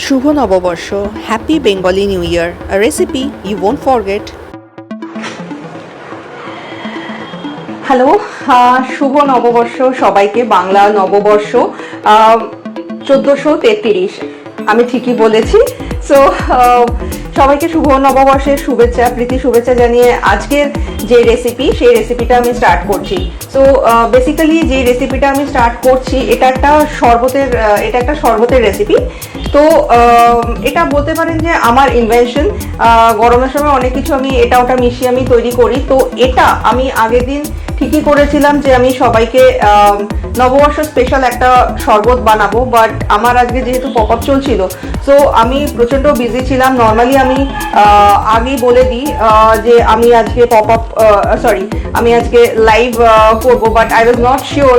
শুভ নববর্ষ, happy Bengali new year, a recipe you won't forget. Hello, শুভ নববর্ষ সবাইকে। বাংলা নববর্ষ 1433, আমি ঠিকই বলেছি। সো সবাইকে শুভ নববর্ষের শুভেচ্ছা, প্রীতি শুভেচ্ছা জানিয়ে আজকের যে রেসিপি, সেই রেসিপিটা আমি স্টার্ট করছি। সো বেসিক্যালি যে রেসিপিটা আমি স্টার্ট করছি, এটা একটা শরবতের রেসিপি। তো এটা বলতে পারেন যে আমার ইনভেনশন। গরমের সময় অনেক কিছু আমি এটা ওটা মিশিয়ে আমি তৈরি করি। তো এটা আমি আগের দিন ঠিকই করেছিলাম যে আমি সবাইকে নববর্ষ স্পেশাল একটা শরবত বানাবো, বাট আমার আজকে যেহেতু পপ আপ চলছিল, সো আমি প্রচণ্ড বিজি ছিলাম। নর্মালি আমি আগেই বলে দিই যে আমি আজকে আমি আজকে লাইভ করবো, but I was not sure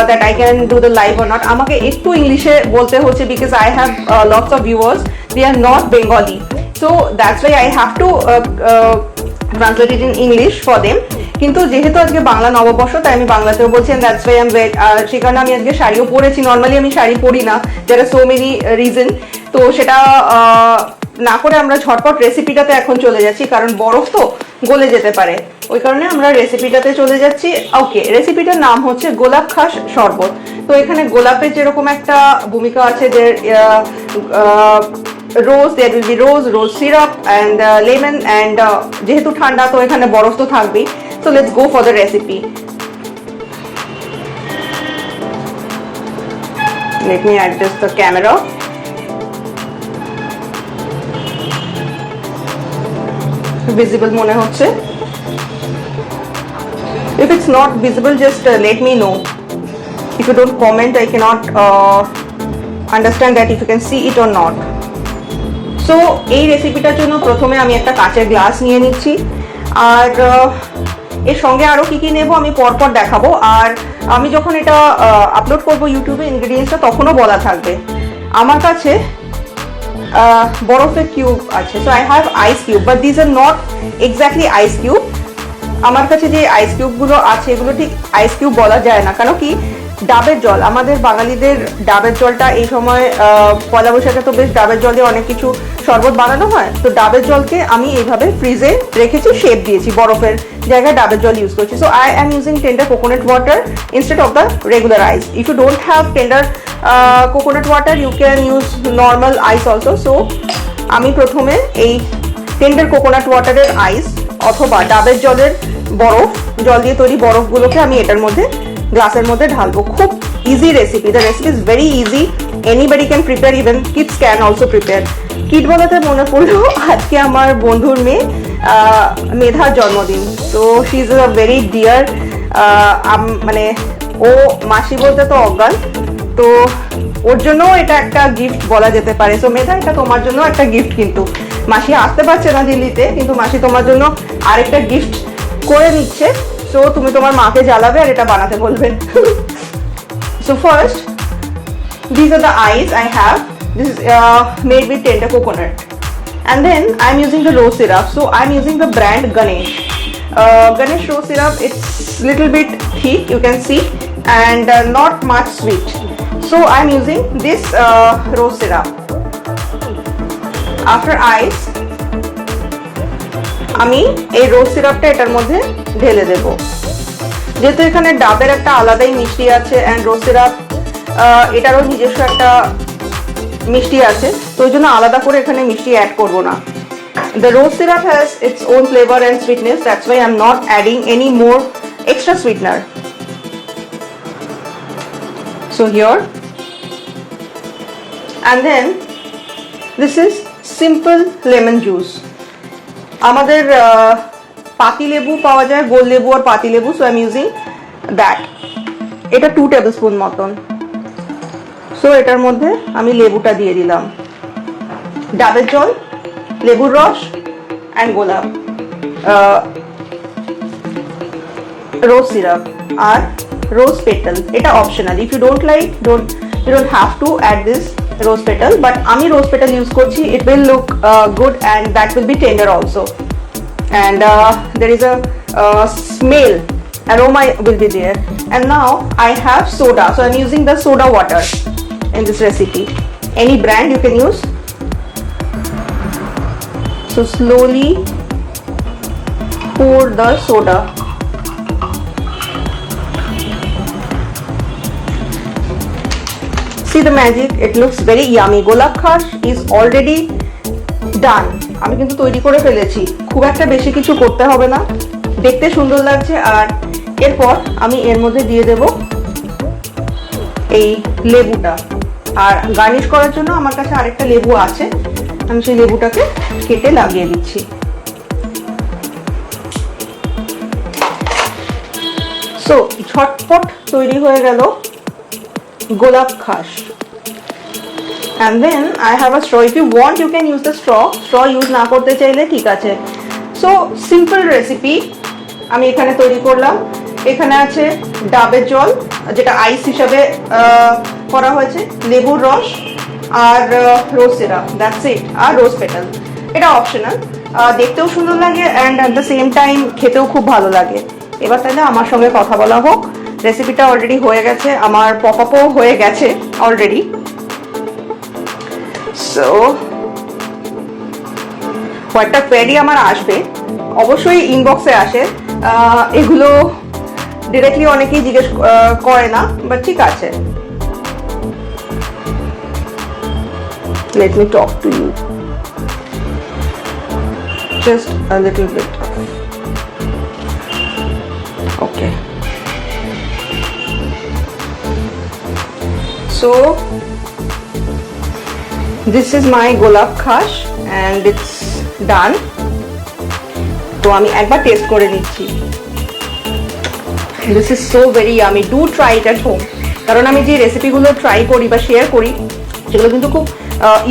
that I can do the live or not. আমাকে একটু ইংলিশে বলতে হচ্ছে because I have lots of viewers, they are not Bengali, so that's why I have to translate it in English for them. কিন্তু যেহেতু আজকে বাংলা নববর্ষ, তাই আমি বাংলাতেও বলছি, and that's why I am wait. সে কারণে আমি আজকে শাড়িও পরেছি। নর্মালি আমি শাড়ি পরি না, দেয়ার আর সো মেনি রিজন। তো সেটা না করে আমরা ঝটপট রেসিপিটাতে এখন চলে যাচ্ছি, কারণ বরফ তো গলে যেতে পারে, ওই কারণে আমরা রেসিপিটাতে চলে যাচ্ছি। ওকে, রেসিপিটার নাম হচ্ছে গোলাপ খাস শরবত। তো এখানে গোলাপের যেরকম একটা ভূমিকা আছে, যে rose, there will be rose syrup and lemon, and যেহেতু ঠান্ডা তো এখানে বরফ তো থাকবেই। So let's go for the recipe. Let me adjust the camera. Visible মনে হচ্ছে? If it's not visible, just let me know. If you don't comment, I cannot understand that if you can see it or not. So এই রেসিপিটার জন্য প্রথমে আমি একটা কাঁচের glass নিয়ে নিচ্ছি, আর এর সঙ্গে আরও কী কী নেব আমি পরপর দেখাবো। আর আমি যখন এটা আপলোড করবো ইউটিউবে ইনগ্রিডিয়েন্টসটা, তখনও বলা থাকবে। আমার কাছে বরফের কিউব আছে, so I have ice cube, but this are not exactly ice cube. আমার কাছে যে আইস কিউবগুলো আছে, এগুলো ঠিক আইস কিউব বলা যায় না, কেন কি ডাবের জল, আমাদের বাঙালিদের ডাবের জলটা এই সময় পয়লা বৈশাখে তো বেশ ডাবের জল দিয়ে অনেক কিছু শরবত বানানো হয়। তো ডাবের জলকে আমি এইভাবে ফ্রিজে রেখেছি, শেপ দিয়েছি, বরফের জায়গায় ডাবের জল ইউজ করছি। So I am using tender coconut water instead of the regular ice. If you don't have tender coconut water, you can use normal ice also. So আমি প্রথমে এই টেন্ডার কোকোনাট ওয়াটারের আইস অথবা ডাবের জলের বরফ, জল দিয়ে তৈরি বরফগুলোকে আমি এটার মধ্যে গ্লাসের মধ্যে ঢালবো। খুব easy recipe, the recipe is very easy, anybody can prepare, even kids can also prepare. Kid বলাতে মনে পড়লো, আজকে আমার বন্ধুর মেয়ে মেধার জন্মদিন। তো she is a very deer, মানে ও মাসি বলতে তো অজ্ঞান, তো ওর জন্য এটা একটা গিফট বলা যেতে পারে। সো মেধা, এটা তোমার জন্য একটা গিফট, কিন্তু মাসি আসতে পারছে না দিল্লিতে, কিন্তু মাসি তোমার জন্য আরেকটা গিফট করে নিচ্ছে। সো তুমি তোমার মাকে জ্বালাবে আর এটা বানাতে বলবে। So first, these are the eyes I have. This is made with tender coconut, and then I'm using the rose syrup. So I'm using the brand Ganesh. Ganesh rose syrup. It's little bit thick, you can see, and not much sweet. So I'm using this rose syrup. After ice, আমি এই রোজ সিরাপটা এটার মধ্যে ঢেলে দেব। যেহেতু এখানে ডাবের একটা আলাদাই মিষ্টি আছে, অ্যান্ড রোজ সিরাপ এটারও নিজস্ব একটা মিষ্টি আছে, তো ওই জন্য আলাদা করে এখানে মিষ্টি অ্যাড করব না। The rose syrup has its own flavour and sweetness, that's why I am not adding any more extra sweetener. So here, and then this is simple lemon juice. আমাদের পাতি লেবু পাওয়া যায়, গোল লেবু আর পাতি লেবু, so I M using that. এটা 2 table spoon মতন। সো এটার মধ্যে আমি লেবুটা দিয়ে দিলাম, ডাবের জল, লেবুর রস, অ্যান্ড গোলাপ রোজ সিরাপ আর রোজ পেটাল। এটা optional, if you don't like, you don't have to add this rose petal, but আমি rose petal use করছি, it will look good and that will be tender also, and there is a smell, aroma will be there. And now I have soda, so I'm using the soda water in this recipe. Any brand you can use, So slowly pour the soda. See the magic, it looks very yummy. Golab khash is already done. আমি কিন্তু তৈরি করে ফেলেছি, খুব একটা বেশি কিছু করতে হবে না, দেখতে সুন্দর লাগছে। আর এরপর আমি এর মধ্যে দিয়ে দেব এই লেবুটা, আর গার্নিশ করার জন্য আমার কাছে আরেকটা লেবু আছে, আমি সেই লেবুটাকে কেটে লাগিয়ে দিচ্ছি। সো ঝটপট তৈরি হয়ে গেল গোলাপ খাস। And then I have a straw. If you want, you can use the straw. Straw use না করতে চাইলে ঠিক আছে। So simple recipe আমি এখানে তৈরি করলাম। এখানে আছে ডাবের জল, যেটা আইস হিসাবে করা হয়েছে, লেবুর রস আর রোজ সিরাপ, দ্যাটস ইট। আর রোজ পেটাল, এটা অপশনাল। দেখতেও সুন্দর লাগে and at the same time খেতেও খুব ভালো লাগে। এবার তাহলে আমার সঙ্গে কথা বলা হোক। রেসিপিটা অলরেডি হয়ে গেছে, আমার পপ আপও হয়ে গেছে অলরেডি। সো কয়েকটা কোয়েরি আমার আসবে, অবশ্যই ইনবক্সে আসে, এগুলো ডিরেক্টলি অনেকেই জিজ্ঞেস করে না, বাট ঠিক আছে। Let me talk to you just a little bit. Okay, so this is my golab khash and it's done. তো আমি একবার টেস্ট করে নিচ্ছি। This is so very yummy. Do try it at home. কারণ আমি যে রেসিপিগুলো ট্রাই করি বা শেয়ার করি সেগুলো কিন্তু খুব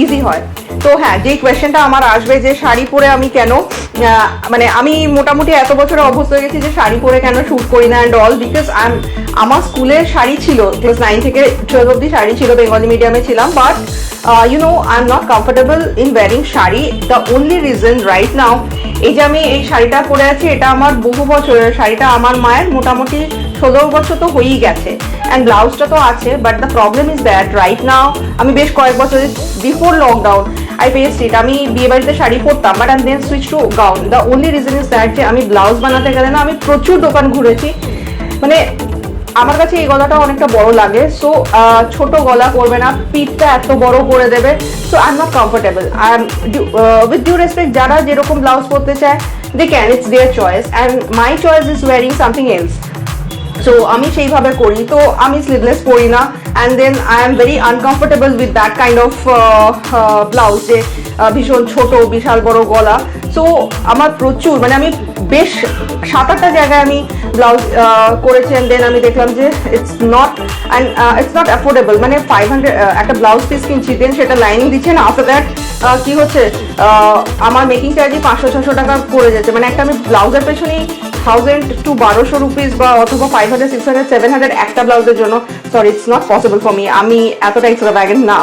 ইজি হয়। তো হ্যাঁ, যে কোয়েশ্চেনটা আমার আসবে যে শাড়ি পরে আমি কেন, মানে আমি মোটামুটি এত বছরে অভ্যস্ত হয়ে গেছি যে শাড়ি পরে কেন শ্যুট করি না অ্যান্ড অল, বিকজ আমার স্কুলে শাড়ি ছিল, ক্লাস 9 থেকে 12 অব্দি শাড়ি ছিল, বেঙ্গলি মিডিয়ামে ছিলাম, but you know I'm not comfortable in wearing sari. The only reason right now, এই যে আমি এই শাড়িটা পরে আছি, এটা আমার বহু বছরের শাড়িটা, আমার মায়ের মোটামুটি 16 বছর তো হয়েই গেছে, অ্যান্ড ব্লাউজটা তো আছে, but the problem is that right now আমি বেশ কয়েক বছর before lockdown I faced it, আমি বিয়ে বাড়িতে শাড়ি পরতাম, but I then switch to gown. The only reason is that যে আমি ব্লাউজ বানাতে গেলে না, আমি প্রচুর দোকান ঘুরেছি, মানে আমার কাছে এই গলাটা অনেকটা বড় লাগে। সো ছোট গলা করবে না, পিঠটা এত বড় করে দেবে, so I am not comfortable. I am with due respect, যারা যেরকম ব্লাউজ পরতে চায় they can, it's their choice, and my choice is wearing something else. So আমি সেইভাবে করি, তো আমি স্লিভলেস পরি না, and then I am very uncomfortable with that kind of blouse, যে ভীষণ ছোট বিশাল বড় গলা। সো আমার প্রচুর, মানে আমি বেশ 7-8টা জায়গায় আমি ব্লাউজ করেছি, অ্যান্ড দেন আমি দেখলাম যে ইটস নট অ্যাফোর্ডেবল, মানে 500 একটা ব্লাউজ পিস কিনছি, দেন সেটা লাইনিং দিচ্ছে না, আফটার দ্যাট কি হচ্ছে, আমার মেকিং চার্জই 500-600 টাকা পড়ে যাচ্ছে, মানে একটা আমি ব্লাউজের পেছনেই 1000 to 1200 রুপিস বা অথবা 500, 600, 700 একটা ব্লাউজের জন্য। Sorry, it's not possible for me, আমি এতটা এক্সট্রাভ্যাগেন্ট না।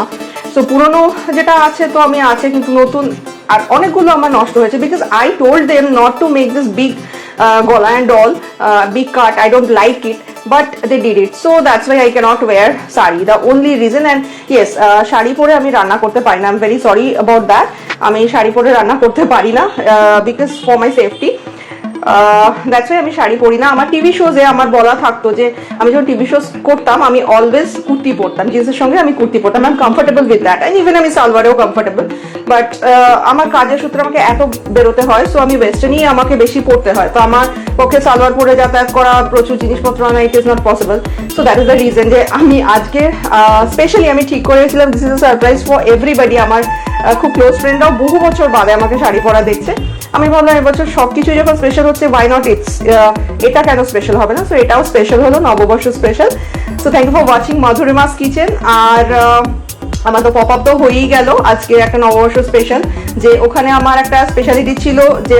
সো পুরোনো যেটা আছে তো আমি আছে, কিন্তু নতুন আর অনেকগুলো আমার নষ্ট হয়েছে, because I told them not to make this big gola and all, big cut, I don't like it, but they did it, so that's why I cannot wear sari, the only reason. And yes, sari পরে আমি রান্না করতে পারি না, I'm very sorry about that, আমি শাড়ি পরে রান্না করতে পারি না, because for my safety, that's why আমি শাড়ি পরি না। আমার টিভি শোজে আমার বলা থাকতো যে আমি যখন টিভি শোজ করতাম আমি অলওয়েজ কুর্তি পরতাম, জিন্সের সঙ্গে আমি কুর্তি পরতাম, I am comfortable with that, and even আমি সালোয়ারেও কমফোর্টেবল, বাট আমার কাজের সূত্রে আমাকে এত বেরোতে হয়, সো আমি ওয়েস্টার্নই আমাকে বেশি পরতে হয়, তো আমার পক্ষে সালোয়ার পরে যাতায়াত করা, প্রচুর জিনিসপত্র আনা, it is not possible. So that is the reason যে আমি আজকে স্পেশালি আমি ঠিক করেছিলাম, this is a surprise for everybody. আমার খুব ক্লোজ ফ্রেন্ডরাও বহু বছর বাদে আমাকে শাড়ি পরা দেখছে, আমি ভাবলাম এবছর সবকিছু যখন স্পেশাল হচ্ছে, ওয়াই নট এটা কেন স্পেশাল হবে না। সো এটাও স্পেশাল হলো, নববর্ষ special. So thank you for watching Madhurima's kitchen. আর আমার তো পপ আপ তো হয়েই গেল আজকে একটা নববর্ষ স্পেশাল, যে ওখানে আমার একটা স্পেশালিটি ছিল যে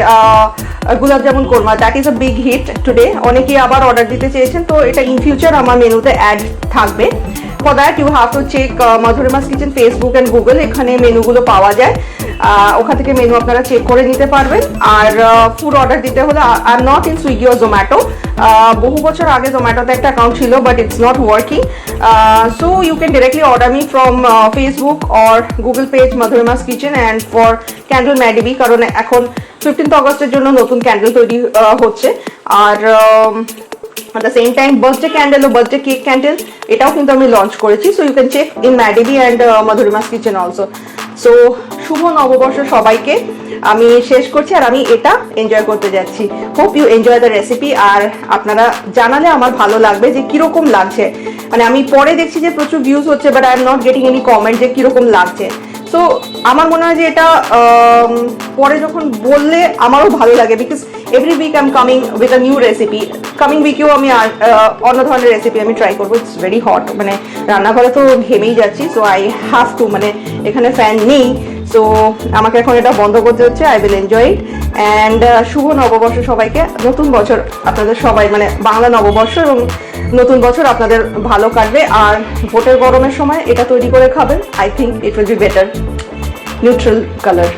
gulab jamun korma, that is a big hit today. অনেকেই আবার অর্ডার দিতে চেয়েছেন, তো এটা ইন ফিউচার আমার মেনুতে অ্যাড থাকবে। For that you have to check Madhurima's kitchen Facebook and Google, এখানে মেনুগুলো পাওয়া যায়, ওখান থেকে মেনু আপনারা চেক করে নিতে পারবেন। আর ফুড অর্ডার দিতে হলে I am not in Swiggy ও জোম্যাটো, বহু বছর আগে জোম্যাটোতে একটা অ্যাকাউন্ট ছিল but it's not working, so you can directly order me from Facebook or Google page Madhurima's kitchen and for candle ম্যাডিবি, কারণ এখন 15th অগস্টের জন্য নতুন ক্যান্ডেল তৈরি হচ্ছে। আর at the same time birthday candle O birthday cake candle এটাও কিন্তু আমি লঞ্চ করেছি, so you can check in ম্যাডিবি and Madhurima's kitchen also. So শুভ নববর্ষ সবাইকে, আমি শেষ করছি আর আমি এটা এনজয় করতে যাচ্ছি। Hope you enjoy the recipe, আর আপনারা জানালে আমার ভালো লাগবে যে কিরকম লাগছে। মানে আমি পরে দেখছি যে প্রচুর ভিউজ হচ্ছে but I am not getting any comment যে কিরকম লাগছে। সো আমার মনে হয় যে এটা পরে যখন বললে আমারও ভালো লাগে, because every week I am coming with a new recipe. Coming উইকেও আমি অন্য ধরনের রেসিপি আমি ট্রাই করবো। ইটস ভেরি হট, মানে রান্নাঘরে তো ঘেমেই যাচ্ছি, সো আই হ্যাভ টু, মানে এখানে ফ্যান নেই, সো আমাকে এখন এটা বন্ধ করতে হচ্ছে। I will enjoy it and শুভ নববর্ষ সবাইকে, নতুন বছর আপনাদের সবাই, মানে বাংলা নববর্ষ এবং নতুন বছর আপনাদের ভালো কাটবে। আর ভোটের গরমের সময় এটা তৈরি করে খাবেন, I think it will be better. Neutral colour.